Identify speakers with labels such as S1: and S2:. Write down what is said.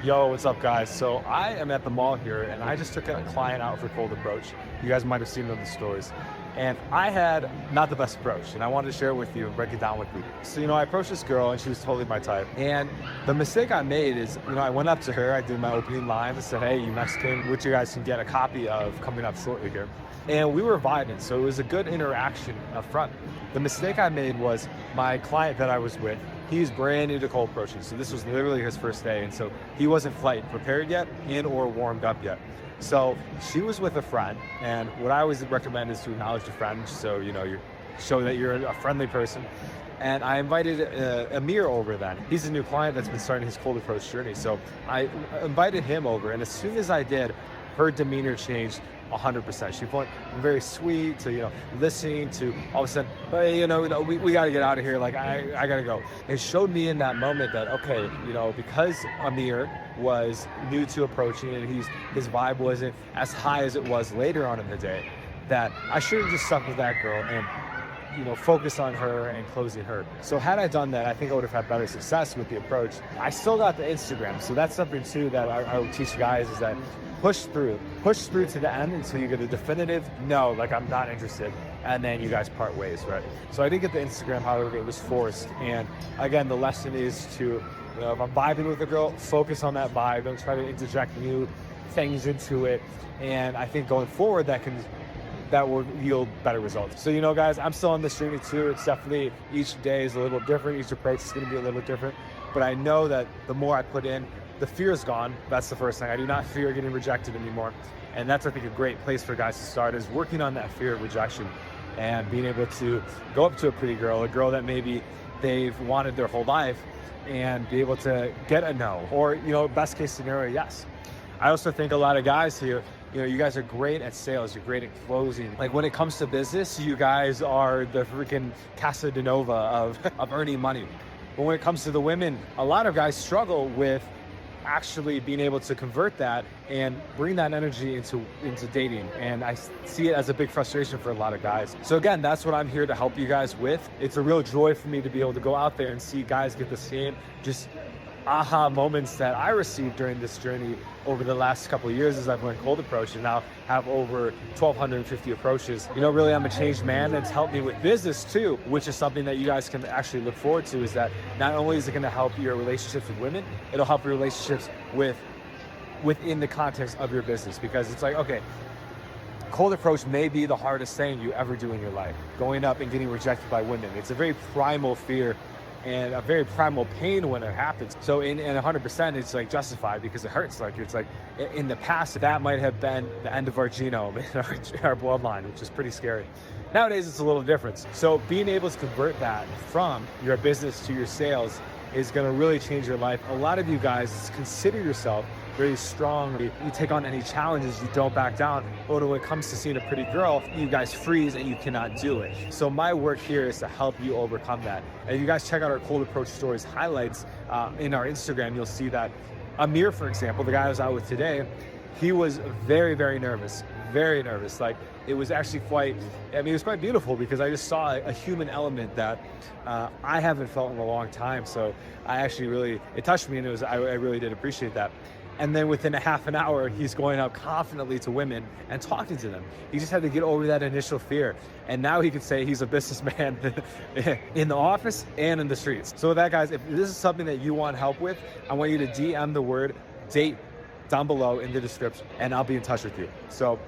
S1: Yo, what's up, guys? So I am at the mall here, and I just took a client out for cold approach. You guys might have seen it in the stories. And I had not the best approach, and I wanted to share it with you and break it down with you. So, I approached this girl, and she was totally my type. And the mistake I made is, I went up to her, I did my opening line, I said, hey, you Mexican, which you guys can get a copy of coming up shortly here. And we were vibing, so it was a good interaction up front. The mistake I made was my client that I was with, he's brand new to cold approaching. So this was literally his first day. And so he wasn't flight prepared yet and or warmed up yet. So she was with a friend. And what I always recommend is to acknowledge the friend. So, you show that you're a friendly person. And I invited Amir over then. He's a new client that's been starting his cold approach journey. So I invited him over. And as soon as I did, her demeanor changed 100%. She went very sweet to, listening to all of a sudden, hey, we got to get out of here. Like, I got to go. It showed me in that moment that, okay, because Amir was new to approaching and his vibe wasn't as high as it was later on in the day, that I should have just stuck with that girl and, focus on her and closing her. So had I done that, I think I would have had better success with the approach. I still got the Instagram. So that's something too that I would teach guys is that push through to the end until you get a definitive no, like I'm not interested, and then you guys part ways, right? So I did get the Instagram, however, it was forced. And again, the lesson is to, if I'm vibing with a girl, focus on that vibe. Don't try to interject new things into it. And I think going forward, that will yield better results. So, guys, I'm still on this journey too. It's definitely, each day is a little different. Each approach is going to be a little different. But I know that the more I put in, the fear is gone. That's the first thing. I do not fear getting rejected anymore. And that's, I think, a great place for guys to start, is working on that fear of rejection and being able to go up to a pretty girl, a girl that maybe they've wanted their whole life, and be able to get a no, or, best case scenario, yes. I also think a lot of guys here, you guys are great at sales. You're great at closing. Like, when it comes to business, you guys are the freaking Casa de Nova of earning money. But when it comes to the women, a lot of guys struggle with actually being able to convert that and bring that energy into dating. And I see it as a big frustration for a lot of guys. So again, that's what I'm here to help you guys with. It's a real joy for me to be able to go out there and see guys get the same just aha moments that I received during this journey over the last couple of years as I've learned cold approach and now have over 1,250 approaches. Really, I'm a changed man. It's helped me with business too, which is something that you guys can actually look forward to, is that not only is it going to help your relationships with women, it'll help your relationships within the context of your business, because it's like, okay, cold approach may be the hardest thing you ever do in your life. Going up and getting rejected by women. It's a very primal fear and a very primal pain when it happens. So in 100%, it's like justified because it hurts. Like, it's like in the past, that might have been the end of our genome in our bloodline, which is pretty scary. Nowadays, it's a little different. So being able to convert that from your business to your sales is going to really change your life. A lot of you guys consider yourself very strong. You take on any challenges, you don't back down. But when it comes to seeing a pretty girl, you guys freeze and you cannot do it. So my work here is to help you overcome that. And if you guys check out our cold approach stories highlights in our Instagram, you'll see that Amir, for example, the guy I was out with today, he was very, very nervous. Very nervous. Like, it was actually it was quite beautiful, because I just saw a human element that I haven't felt in a long time. So it touched me, and I really did appreciate that. And then within a half an hour, he's going out confidently to women and talking to them. He just had to get over that initial fear. And now he could say he's a businessman in the office and in the streets. So with that, guys, if this is something that you want help with, I want you to DM the word date down below in the description, and I'll be in touch with you. So